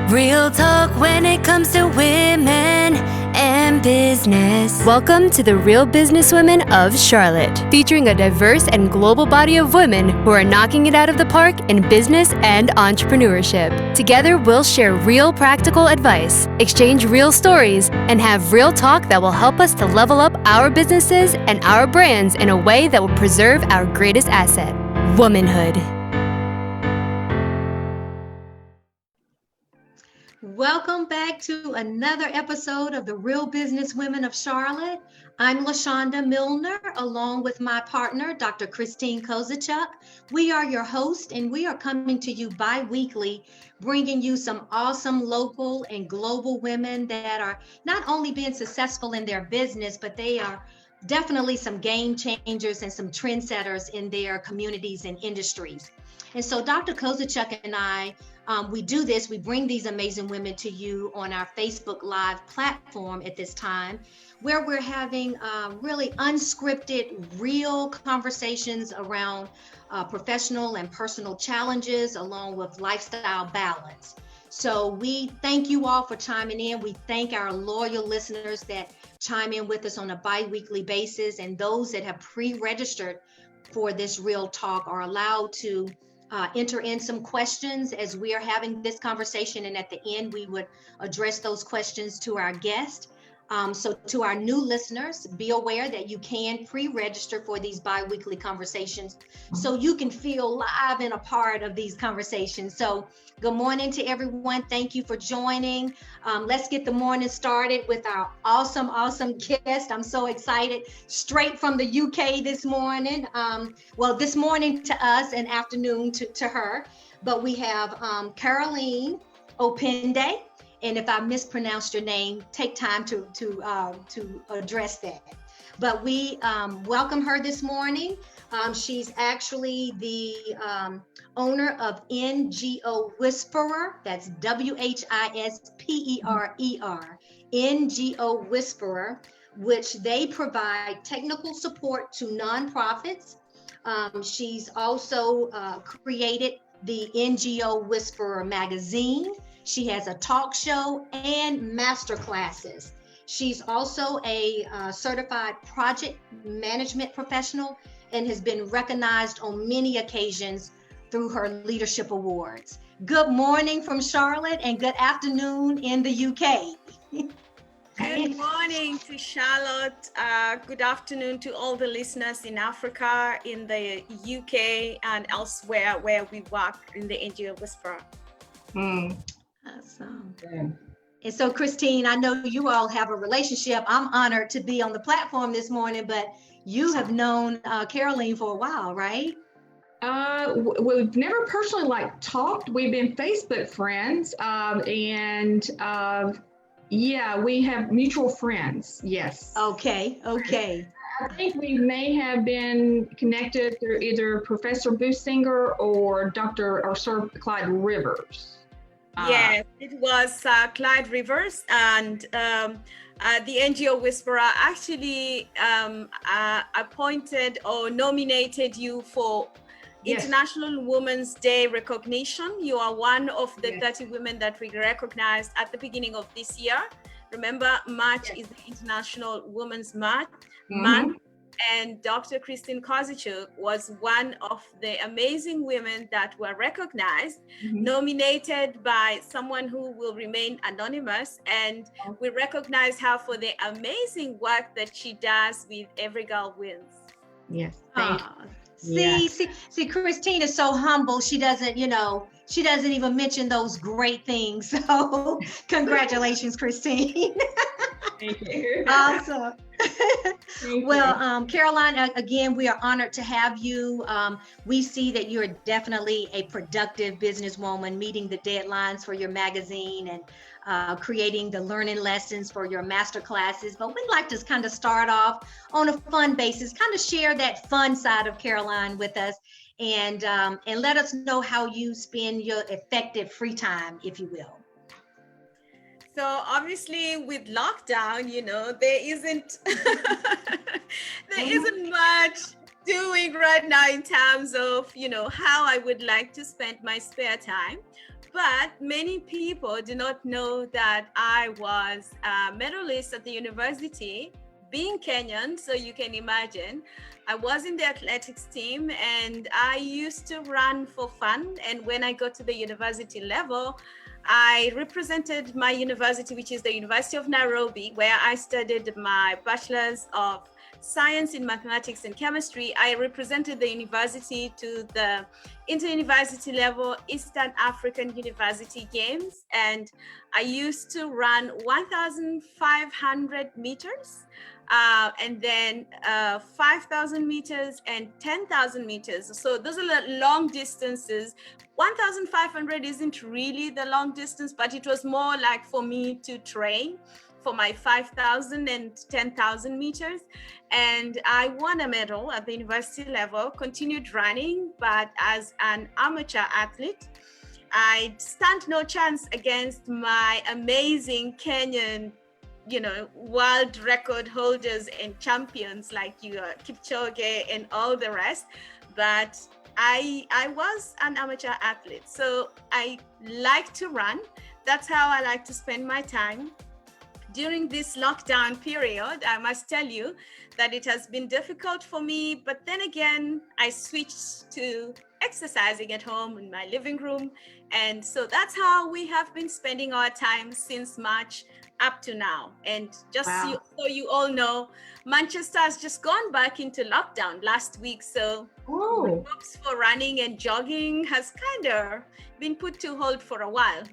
Real talk when it comes to women and business. Welcome to the Real Businesswomen of Charlotte, featuring a diverse and global body of women who are knocking it out of the park in business and entrepreneurship. Together, we'll share real practical advice, exchange real stories, and have real talk that will help us to level up our businesses and our brands in a way that will preserve our greatest asset, womanhood. Welcome back to another episode of the Real Businesswomen of Charlotte. I'm Shanda Millner, along with my partner, Dr. Kozachuk. We are your host, and we are coming to you bi-weekly, bringing you some awesome local and global women that are not only being successful in their business, but they are definitely some game changers and some trendsetters in their communities and industries. And so Dr. Kozachuk and I, we do this, we bring these amazing women to you on our Facebook Live platform at this time, where we're having really unscripted, real conversations around professional and personal challenges, along with lifestyle balance. So we thank you all for chiming in. We thank our loyal listeners that chime in with us on a bi-weekly basis, and those that have pre-registered for this real talk are allowed to enter in some questions as we are having this conversation, and at the end we would address those questions to our guest. So to our new listeners, be aware that you can pre-register for these bi-weekly conversations so you can feel live and a part of these conversations. So good morning to everyone. Thank you for joining. Let's get the morning started with our awesome guest. I'm so excited. Straight from the UK this morning. Well, this morning to us and afternoon to her. But we have Carolyne Opinde. And if I mispronounced your name, take time to address that. But we welcome her this morning. She's actually the owner of NGO Whisperer. That's WHISPERER, NGO Whisperer, which they provide technical support to nonprofits. She's also created the NGO Whisperer magazine. She has a talk show and master classes. She's also a certified project management professional and has been recognized on many occasions through her leadership awards. Good morning from Charlotte and good afternoon in the UK. Good morning to Charlotte. Good afternoon to all the listeners in Africa, in the UK, and elsewhere where we work in the NGO Whisperer. Awesome. And so, Christine, I know you all have a relationship. I'm honored to be on the platform this morning, but you have known Carolyne for a while, right? We've never personally talked. We've been Facebook friends, yeah, we have mutual friends. Yes. Okay. I think we may have been connected through either Professor Businger or Sir Clyde Rivers. Yes, it was Clyde Rivers, and the NGO Whisperer actually appointed or nominated you for International Women's Day recognition. You are one of the 30 women that we recognized at the beginning of this year. Remember, March is the International Women's Month. And Dr. Kozachuk was one of the amazing women that were recognized, nominated by someone who will remain anonymous. And we recognize her for the amazing work that she does with Every Girl Wins. Yes, thank you. See, Christine is so humble. She doesn't even mention those great things. So congratulations, Christine. Thank you. Awesome. Well, Carolyne, again, we are honored to have you. We see that you're definitely a productive businesswoman, meeting the deadlines for your magazine and creating the learning lessons for your master classes. But we'd like to kind of start off on a fun basis, kind of share that fun side of Carolyne with us, and let us know how you spend your effective free time, if you will. So obviously with lockdown, there isn't much doing right now in terms of, how I would like to spend my spare time. But many people do not know that I was a medalist at the university, being Kenyan, so you can imagine. I was in the athletics team and I used to run for fun. And when I got to the university level, I represented my university, which is the University of Nairobi, where I studied my Bachelor's of Science in Mathematics and Chemistry. I represented the university to the inter-university level Eastern African University Games. And I used to run 1,500 meters. And then 5,000 meters and 10,000 meters. So those are long distances. 1,500 isn't really the long distance, but it was more like for me to train for my 5,000 and 10,000 meters. And I won a medal at the university level, continued running, but as an amateur athlete, I stand no chance against my amazing Kenyan world record holders and champions like Kipchoge and all the rest. But I was an amateur athlete. So I like to run. That's how I like to spend my time. During this lockdown period, I must tell you that it has been difficult for me. But then again, I switched to exercising at home in my living room. And so that's how we have been spending our time since March up to now. And just so you all know, Manchester has just gone back into lockdown last week. So hopes for running and jogging has kind of been put to hold for a while.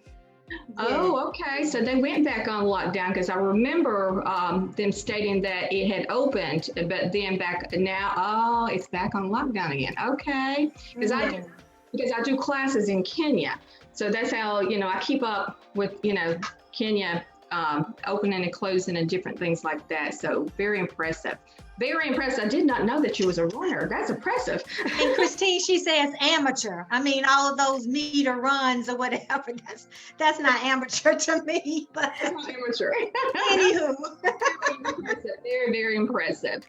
Oh, okay. So they went back on lockdown because I remember them stating that it had opened, but then it's back on lockdown again. Okay. Because I do classes in Kenya. So that's how, I keep up with, Kenya opening and closing and different things like that. So very impressive. Very impressive. I did not know that you was a runner. That's impressive. And Christine, she says amateur. I mean, all of those meter runs or whatever, that's not amateur to me. But that's not amateur. Anywho. Very, very impressive.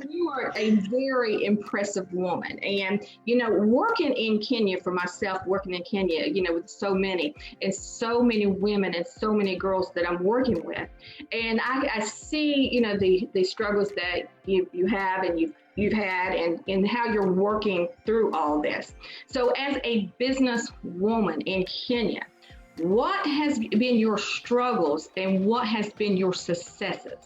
You are a very impressive woman. And, working in Kenya for myself, working in Kenya, with so many women and so many girls that I'm working with. And I see, the struggles that you have and you've had and how you're working through all this. So as a business woman in Kenya, what has been your struggles and what has been your successes?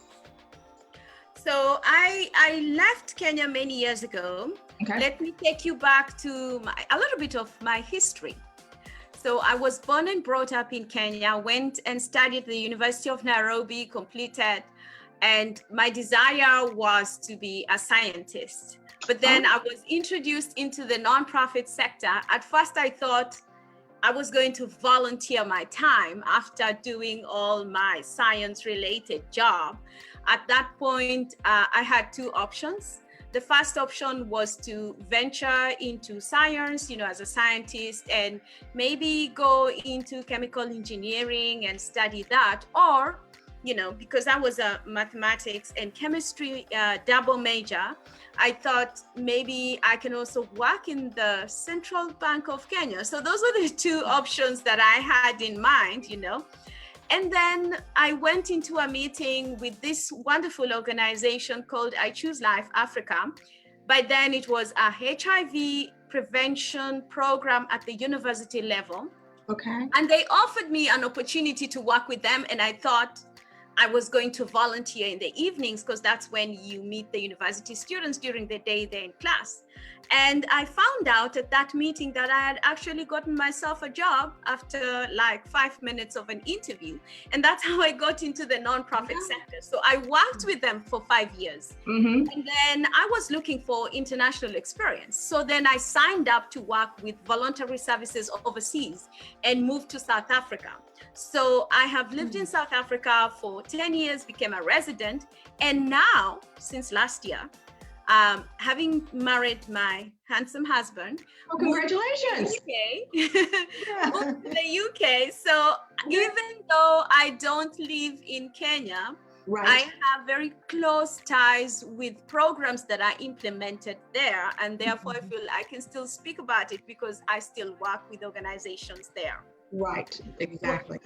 So I left Kenya many years ago. Okay. Let me take you back to a little bit of my history. So I was born and brought up in Kenya, went and studied at the University of Nairobi, completed, and my desire was to be a scientist. But then I was introduced into the nonprofit sector. At first I thought I was going to volunteer my time after doing all my science-related job. At that point, I had two options. The first option was to venture into science, as a scientist and maybe go into chemical engineering and study that. Or, because I was a mathematics and chemistry double major, I thought maybe I can also work in the Central Bank of Kenya. So those were the two options that I had in mind, And then I went into a meeting with this wonderful organization called I Choose Life Africa. By then it was a HIV prevention program at the university level. Okay. And they offered me an opportunity to work with them. And I thought I was going to volunteer in the evenings because that's when you meet the university students. During the day they're in class. And I found out at that meeting that I had actually gotten myself a job after like 5 minutes of an interview. And that's how I got into the nonprofit sector. So I worked with them for 5 years. Mm-hmm. And then I was looking for international experience. So then I signed up to work with voluntary services overseas and moved to South Africa. So I have lived in South Africa for 10 years, became a resident. And now, since last year, having married my handsome husband. Oh, congratulations. Moved to the UK. So even though I don't live in Kenya, Right. I have very close ties with programs that are implemented there, and therefore I feel I can still speak about it because I still work with organizations there. Right, exactly.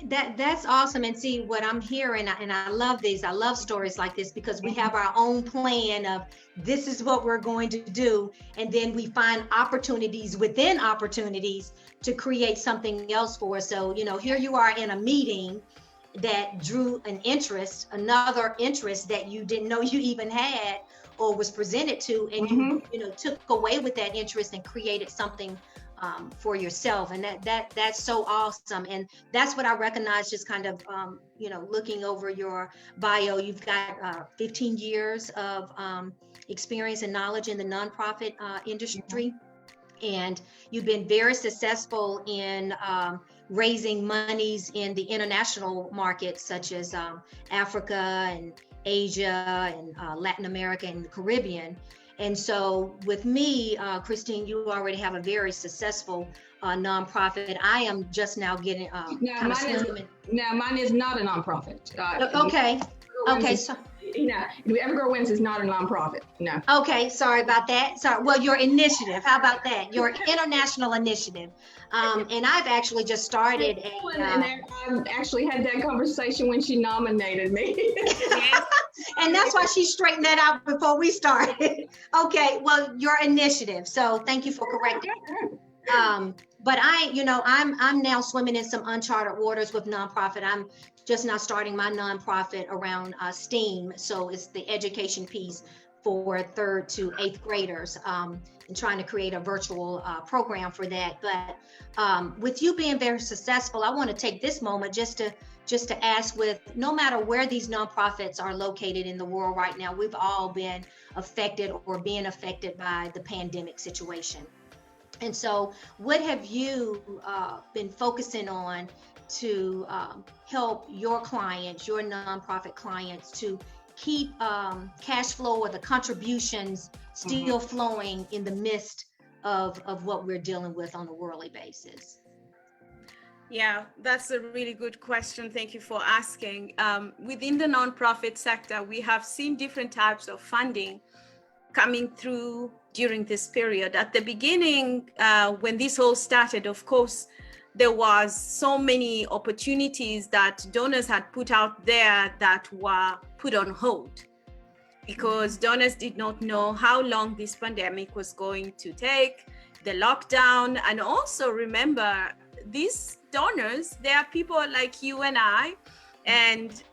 That's awesome. And see what I'm hearing, and I love these. I love stories like this because we have our own plan of this is what we're going to do, and then we find opportunities within opportunities to create something else for us. So, here you are in a meeting that drew an interest, another interest that you didn't know you even had or was presented to, and you took away with that interest and created something for yourself. And that's so awesome. And that's what I recognize just kind of looking over your bio. You've got 15 years of experience and knowledge in the nonprofit industry, and you've been very successful in raising monies in the international markets, such as Africa and Asia and Latin America and the Caribbean. And so with me, Christine, you already have a very successful nonprofit. I am just now getting mine is not a nonprofit. Okay. So Evergrow Wins is not a nonprofit. No. Okay, sorry about that. Sorry. Well, your initiative. How about that? Your international initiative. And I've actually just started I actually had that conversation when she nominated me. And that's why she straightened that out before we started. Okay, well, your initiative. So thank you for correcting. But I'm now swimming in some uncharted waters with nonprofit. I'm just now starting my nonprofit around STEAM. So it's the education piece for 3rd to 8th graders, and trying to create a virtual program for that. But with you being very successful, I want to take this moment just to ask, with no matter where these nonprofits are located in the world right now, we've all been affected or being affected by the pandemic situation. And so what have you been focusing on to help your clients, your nonprofit clients, to keep cash flow or the contributions still flowing in the midst of what we're dealing with on a worldly basis? Yeah, that's a really good question. Thank you for asking. Within the nonprofit sector, we have seen different types of funding coming through during this period. At the beginning, when this all started, of course, there was so many opportunities that donors had put out there that were put on hold because donors did not know how long this pandemic was going to take, the lockdown. And also remember, these donors, they are people like you and I, and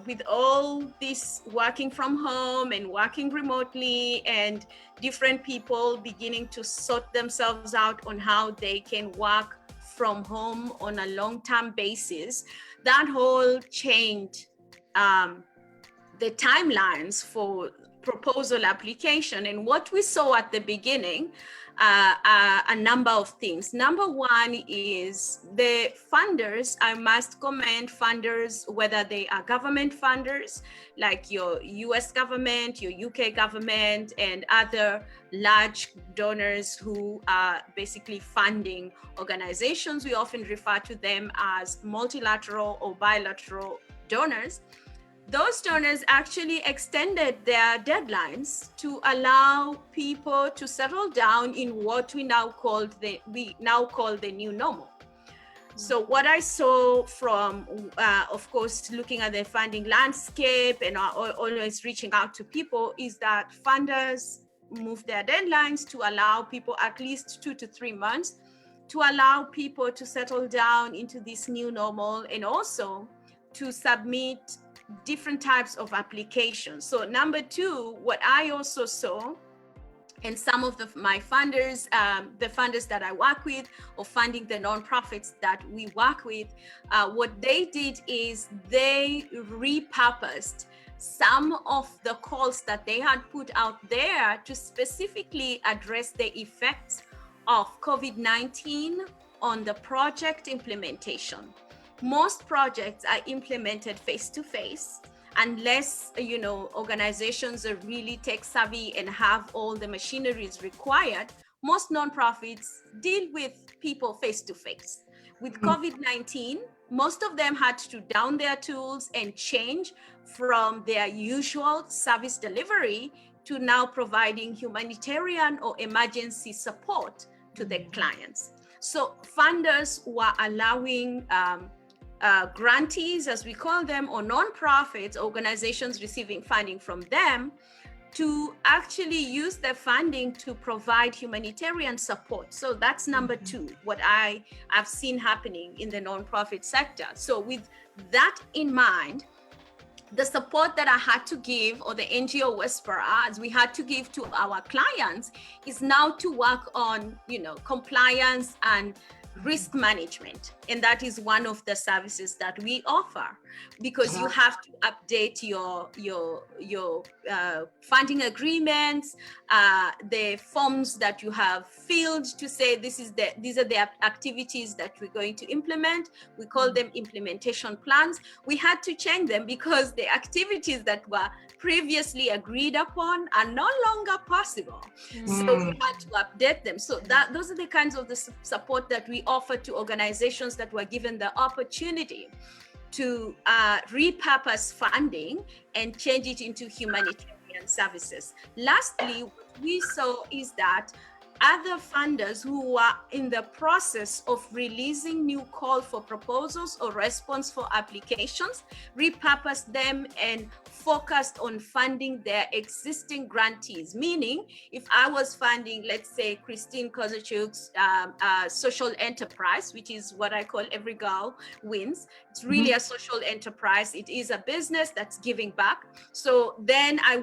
with all this working from home and working remotely and different people beginning to sort themselves out on how they can work from home on a long-term basis, that whole changed the timelines for proposal application. And what we saw at the beginning, a number of things. Number one is the funders. I must commend funders, whether they are government funders like your US government, your UK government, and other large donors who are basically funding organizations. We often refer to them as multilateral or bilateral donors. Those donors actually extended their deadlines to allow people to settle down in what we now call the new normal. So what I saw from, of course, looking at the funding landscape and always reaching out to people, is that funders move their deadlines to allow people at least 2 to 3 months to allow people to settle down into this new normal, and also to submit different types of applications. So number two, what I also saw, and some of my funders, the funders that I work with, or funding the nonprofits that we work with, what they did is they repurposed some of the calls that they had put out there to specifically address the effects of COVID-19 on the project implementation. Most projects are implemented face-to-face unless, organizations are really tech savvy and have all the machineries required. Most nonprofits deal with people face-to-face. With COVID-19, most of them had to down their tools and change from their usual service delivery to now providing humanitarian or emergency support to their clients. So funders were allowing grantees, as we call them, or nonprofits, organizations receiving funding from them, to actually use the funding to provide humanitarian support. So that's number two, what I've seen happening in the nonprofit sector. So with that in mind, the support that I had to give, or the NGO whisperers we had to give to our clients, is now to work on, compliance and risk management. And that is one of the services that we offer, because you have to update your funding agreements, the forms that you have filled to say these are the activities that we're going to implement. We call them implementation plans. We had to change them because the activities that were previously agreed upon are no longer possible. So we had to update them. So those are the kinds of the support that we offer to organizations that were given the opportunity to repurpose funding and change it into humanitarian services. Lastly, what we saw is that other funders who are in the process of releasing new call for proposals or response for applications repurposed them and focused on funding their existing grantees. Meaning, if I was funding, let's say, Christine Kozachuk's social enterprise, which is what I call Every Girl Wins, it's really a social enterprise. It is a business that's giving back. So then I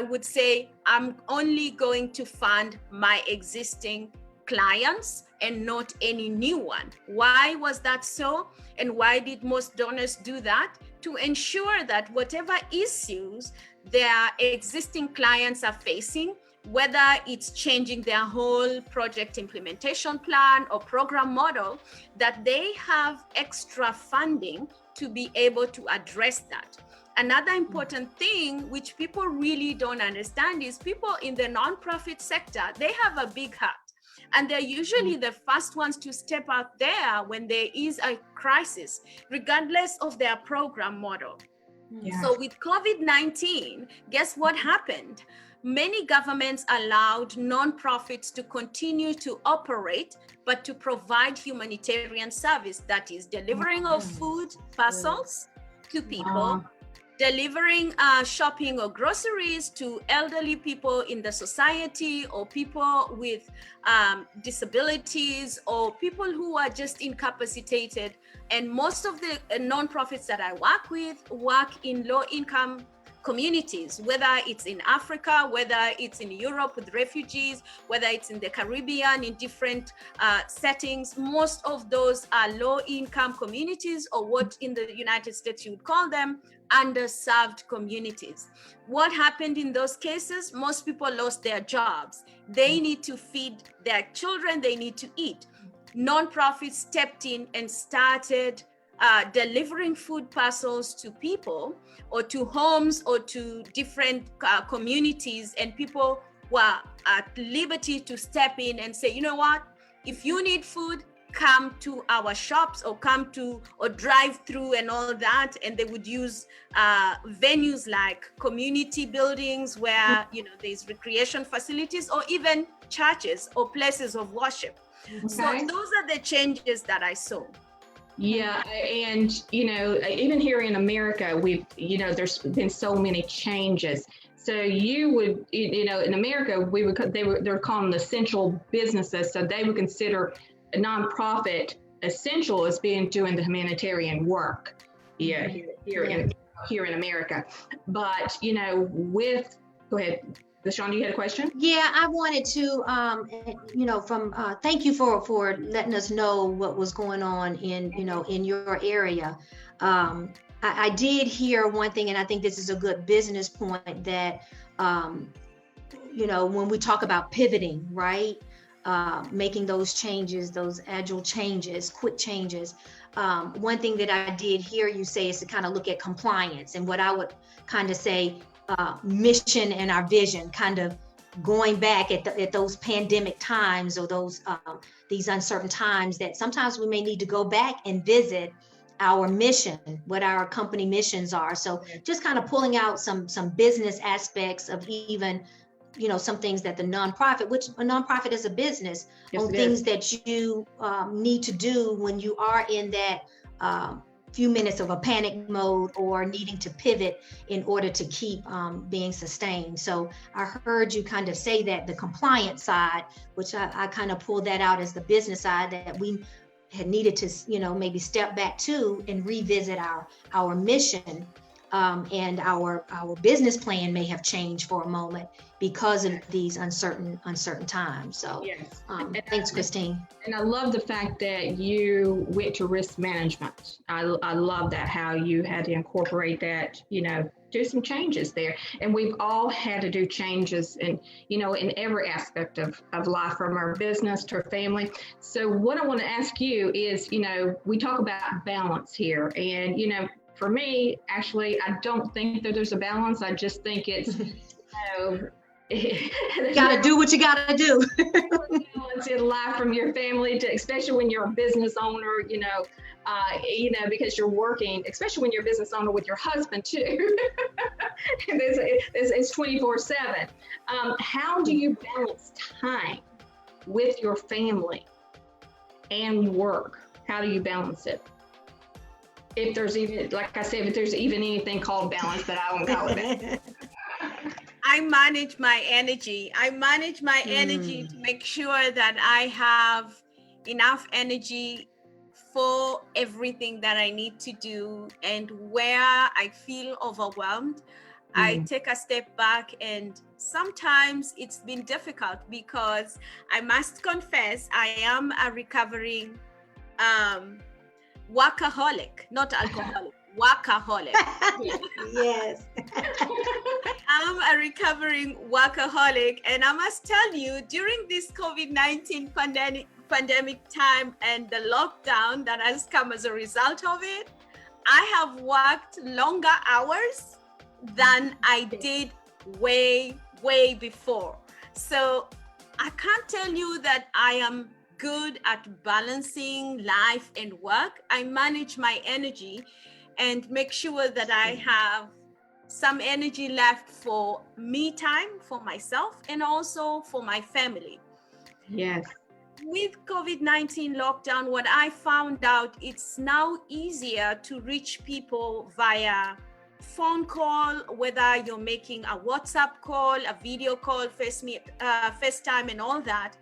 would say, I'm only going to fund my existing clients and not any new one. Why was that so? And why did most donors do that? To ensure that whatever issues their existing clients are facing, whether it's changing their whole project implementation plan or program model, that they have extra funding to be able to address that. Another important thing which people really don't understand is people in the nonprofit sector, they have a big heart. And they're usually the first ones to step out there when there is a crisis, regardless of their program model. Yeah. So with COVID-19, guess what happened? Many governments allowed nonprofits to continue to operate, but to provide humanitarian service, that is delivering of food parcels to people, delivering shopping or groceries to elderly people in the society, or people with disabilities, or people who are just incapacitated. And most of the nonprofits that I work with work in low-income communities, whether it's in Africa, whether it's in Europe with refugees, whether it's in the Caribbean in different settings. Most of those are low-income communities, or what in the United States you would call them underserved communities. What happened in those cases? Most people lost their jobs. They need to feed their children, they need to eat. Nonprofits stepped in and started delivering food parcels to people, or to homes, or to different communities, and people were at liberty to step in and say, you know what, if you need food, come to our shops, or come to, or drive through and all that. And they would use venues like community buildings where, there's recreation facilities, or even churches or places of worship. Okay. So those are the changes that I saw. Yeah, and even here in America, there's been so many changes. So you would, in America, they're calling them essential businesses. So they would consider a nonprofit essential as being doing the humanitarian work. Yeah, here in America. But go ahead. Shanda, you had a question? Yeah, I wanted to, thank you for letting us know what was going on in your area. I did hear one thing, and I think this is a good business point, that, when we talk about pivoting, right? Making those changes, those agile changes, quick changes. One thing that I did hear you say is to kind of look at compliance, and what I would kind of say, mission and our vision, kind of going back at those pandemic times, or those these uncertain times, that sometimes we may need to go back and visit our mission, what our company missions are. So just kind of pulling out some business aspects of even, you know, some things that the nonprofit, which a nonprofit is a business, on things that you need to do when you are in that few minutes of a panic mode, or needing to pivot in order to keep being sustained. So I heard you kind of say that the compliance side, which I kind of pulled that out as the business side, that we had needed to, you know, maybe step back to and revisit our mission, and our business plan may have changed for a moment because of these uncertain times. So thanks, Christine. And I love the fact that you went to risk management. I love that, how you had to incorporate that, you know, do some changes there. And we've all had to do changes in, you know, in every aspect of life, from our business to our family. So what I want to ask you is, you know, we talk about balance here, and, you know, for me, actually, I don't think that there's a balance. I just think it's, you know, you gotta do what you gotta do. Balance in life from your family to, especially when you're a business owner, you know, because you're working, especially when you're a business owner with your husband too. It's 24/7. How do you balance time with your family and work? How do you balance it? If there's even, like I said, if there's even anything called balance, that I won't call it. I manage my energy. I manage my energy to make sure that I have enough energy for everything that I need to do. And where I feel overwhelmed, I take a step back. And sometimes it's been difficult, because I must confess, I am a recovering workaholic, not alcoholic. Workaholic. Yes. I'm a recovering workaholic, and I must tell you, during this COVID-19 pandemic time and the lockdown that has come as a result of it, I have worked longer hours than I did way before. So I can't tell you that I am good at balancing life and work. I manage my energy and make sure that I have some energy left for me time, for myself, and also for my family. Yes. With COVID-19 lockdown, what I found out, it's now easier to reach people via phone call, whether you're making a WhatsApp call, a video call, FaceTime and all that.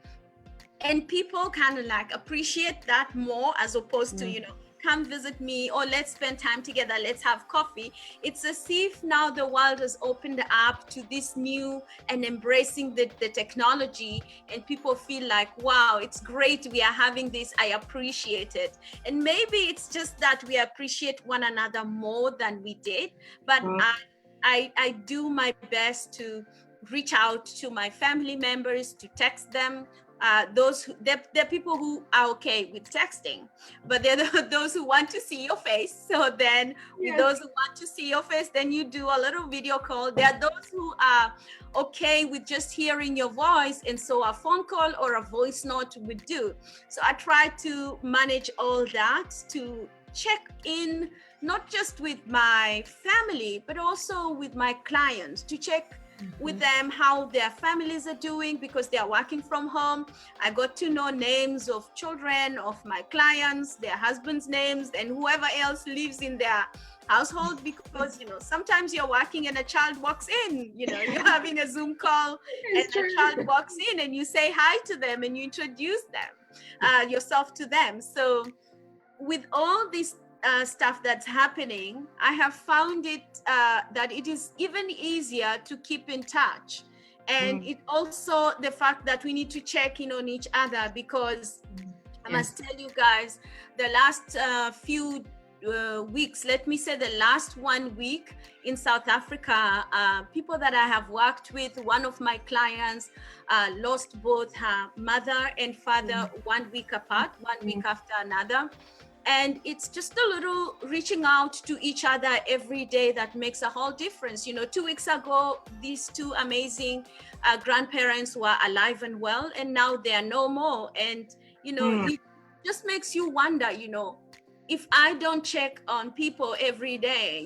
And people kind of like appreciate that more, as opposed to, you know, come visit me, or let's spend time together, let's have coffee. It's as if now the world has opened up to this new and embracing the technology, and people feel like, wow, it's great, we are having this, I appreciate it. And maybe it's just that we appreciate one another more than we did, but I do my best to reach out to my family members, to text them. They're people who are okay with texting, but they're those who want to see your face. So then with those who want to see your face, then you do a little video call. There are those who are okay with just hearing your voice, and so a phone call or a voice note would do. So I try to manage all that, to check in not just with my family, but also with my clients, to check with them how their families are doing, because they are working from home. I got to know names of children of my clients, their husbands' names, and whoever else lives in their household, because, you know, sometimes you're working and a child walks in, you know, you're having a Zoom call and a child walks in, and you say hi to them and you introduce them, yourself to them. So with all this stuff that's happening, I have found it that it is even easier to keep in touch. And it also the fact that we need to check in on each other, because I must tell you guys, the last few weeks, let me say the last 1 week in South Africa, people that I have worked with, one of my clients lost both her mother and father 1 week apart, 1 week after another. And it's just a little reaching out to each other every day that makes a whole difference. 2 weeks ago, these two amazing grandparents were alive and well, and now they are no more. And, it just makes you wonder, if I don't check on people every day,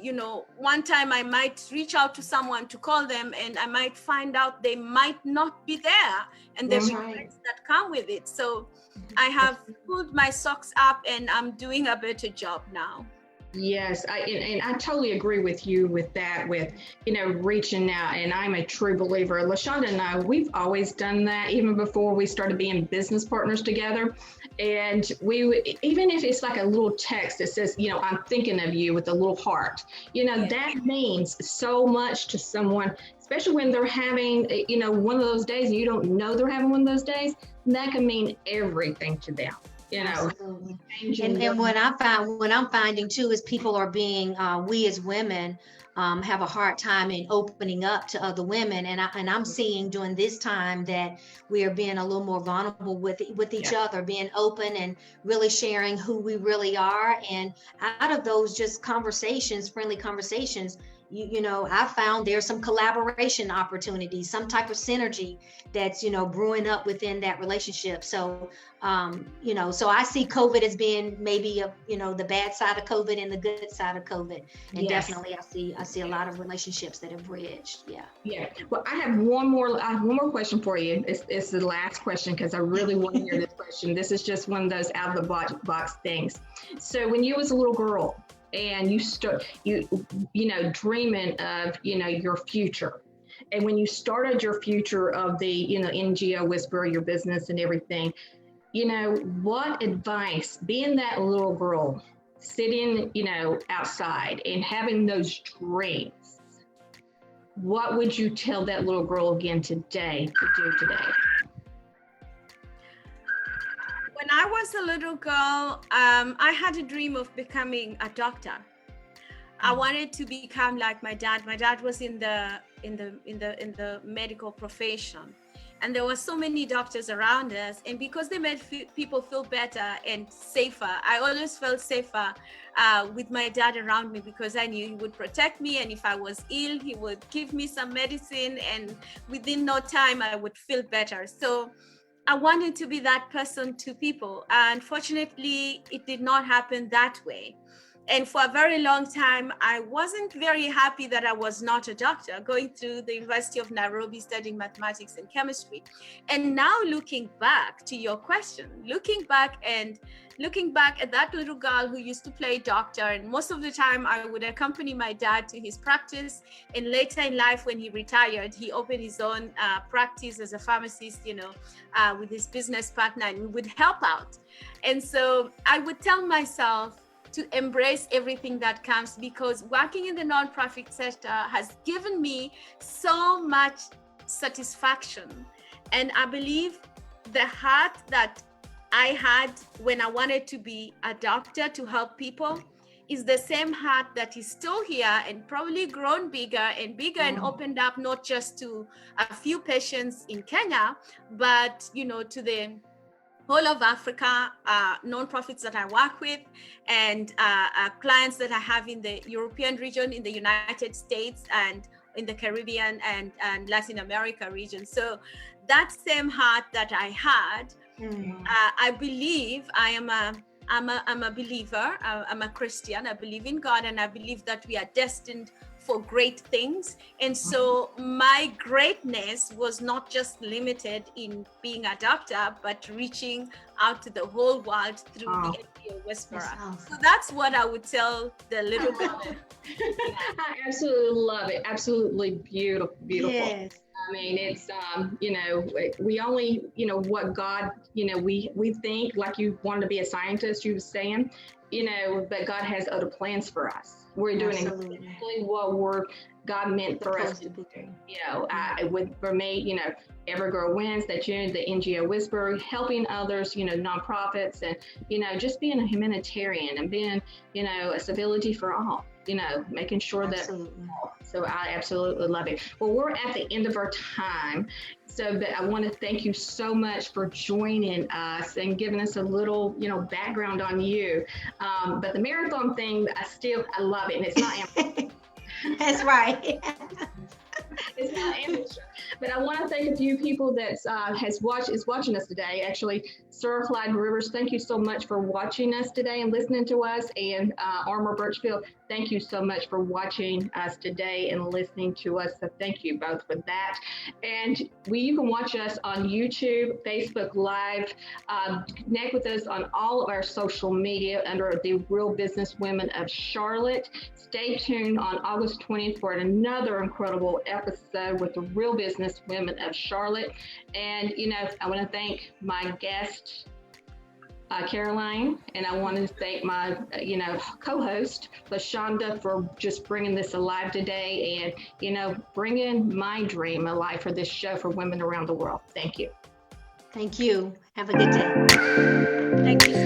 one time I might reach out to someone to call them, and I might find out they might not be there, and there's regrets that come with it. So I have pulled my socks up, and I'm doing a better job now. Yes, and I totally agree with you with that, with, reaching out. And I'm a true believer. LaShonda and I, we've always done that even before we started being business partners together. And even if it's like a little text that says, I'm thinking of you with a little heart, that means so much to someone, especially when they're having, one of those days and you don't know they're having one of those days. That can mean everything to them. Absolutely. And what I'm finding too is people are being, we as women have a hard time in opening up to other women, and I'm seeing during this time that we are being a little more vulnerable with each other, being open and really sharing who we really are. And out of those just conversations, friendly conversations, I found there's some collaboration opportunities, some type of synergy that's, brewing up within that relationship. So, so I see COVID as being maybe the bad side of COVID and the good side of COVID. And definitely I see a lot of relationships that have bridged. Yeah. Yeah. Well, I have one more question for you. It's the last question, because I really want to hear this question. This is just one of those out of the box things. So when you was a little girl, and you dreaming of, your future. And when you started your future of the, NGO Whisperer, your business and everything, what advice, being that little girl, sitting, outside and having those dreams, what would you tell that little girl again today to do today? When I was a little girl, I had a dream of becoming a doctor. I wanted to become like my dad. My dad was in the medical profession, and there were so many doctors around us. And because they made people feel better and safer, I always felt safer with my dad around me, because I knew he would protect me. And if I was ill, he would give me some medicine, and within no time, I would feel better. So I wanted to be that person to people. Unfortunately, it did not happen that way. And for a very long time, I wasn't very happy that I was not a doctor, going through the University of Nairobi, studying mathematics and chemistry. And now looking back to your question, looking back at that little girl who used to play doctor, and most of the time I would accompany my dad to his practice. And later in life, when he retired, he opened his own practice as a pharmacist, with his business partner, and we would help out. And so I would tell myself to embrace everything that comes, because working in the nonprofit sector has given me so much satisfaction. And I believe the heart that I had when I wanted to be a doctor to help people is the same heart that is still here, and probably grown bigger and bigger, and opened up not just to a few patients in Kenya, but to the whole of Africa, nonprofits that I work with, and clients that I have in the European region, in the United States, and in the Caribbean and Latin America region. So that same heart that I had, I believe I'm a believer. I'm a Christian. I believe in God, and I believe that we are destined for great things. And so my greatness was not just limited in being a doctor, but reaching out to the whole world through the NGO Whisperer. So that's what I would tell the little girl. I absolutely love it. Absolutely beautiful. Yes. I mean, it's, we only, what God, we think, like you wanted to be a scientist, you were saying, but God has other plans for us. We're doing exactly what God meant for us to do. For me, Every Girl Wins, that the NGO Whisperer, helping others, nonprofits, and, just being a humanitarian and being, a civility for all. Making sure that, so I absolutely love it. Well, we're at the end of our time. But I want to thank you so much for joining us and giving us a little, background on you. But the marathon thing, I love it, and it's not. That's right. It's not amateur. But I want to thank a few people that is watching us today. Actually, Sir Clyde Rivers, thank you so much for watching us today and listening to us. And Armor Birchfield, thank you so much for watching us today and listening to us. So thank you both for that. And you can watch us on YouTube, Facebook Live. Connect with us on all of our social media under the Real Business Women of Charlotte. Stay tuned on August 20th for another incredible episode with the Real Business Women of Charlotte. And, I want to thank my guest, Carolyne, and I want to thank my, co-host, Shanda, for just bringing this alive today and, bringing my dream alive for this show for women around the world. Thank you. Thank you. Have a good day. Thank you.